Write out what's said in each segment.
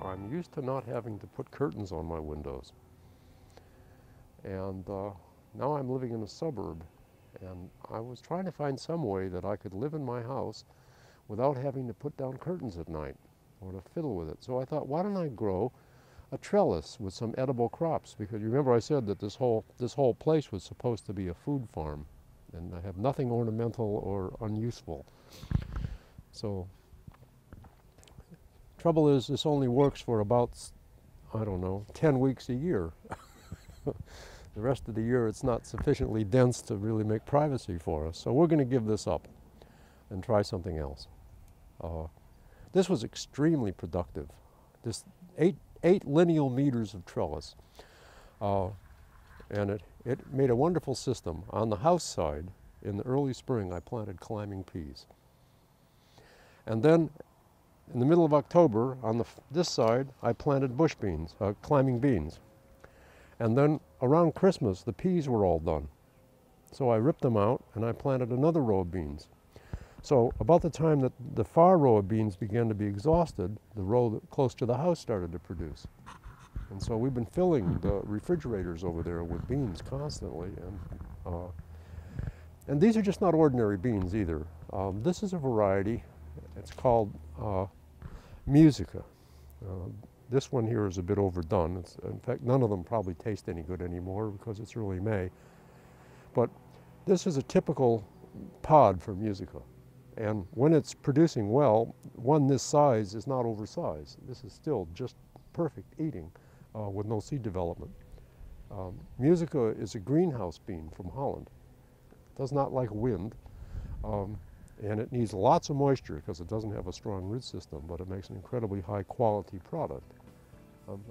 I'm used to not having to put curtains on my windows. And now I'm living in a suburb, and I was trying to find some way that I could live in my house without having to put down curtains at night or to fiddle with it. So I thought, why don't I grow a trellis with some edible crops? Because you remember I said that this whole place was supposed to be a food farm, and I have nothing ornamental or unuseful. So trouble is, this only works for about, I don't know, 10 weeks a year. The rest of the year it's not sufficiently dense to really make privacy for us. So we're going to give this up and try something else. This was extremely productive. This eight lineal meters of trellis. And it made a wonderful system. On the house side, in the early spring, I planted climbing peas. And then in the middle of October, on this side, I planted bush beans, climbing beans. And then around Christmas, the peas were all done. So I ripped them out and I planted another row of beans. So about the time that the far row of beans began to be exhausted, the row close to the house started to produce. And so we've been filling the refrigerators over there with beans constantly. And these are just not ordinary beans either. This is a variety. It's called Musica. This one here is a bit overdone. In fact, none of them probably taste any good anymore because it's early May. But this is a typical pod for Musica. And when it's producing well, one this size is not oversized. This is still just perfect eating with no seed development. Musica is a greenhouse bean from Holland. It does not like wind. And it needs lots of moisture because it doesn't have a strong root system, but it makes an incredibly high quality product.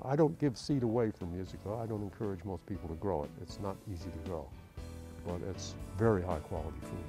I don't give seed away from Musica. I don't encourage most people to grow it. It's not easy to grow, but it's very high quality food.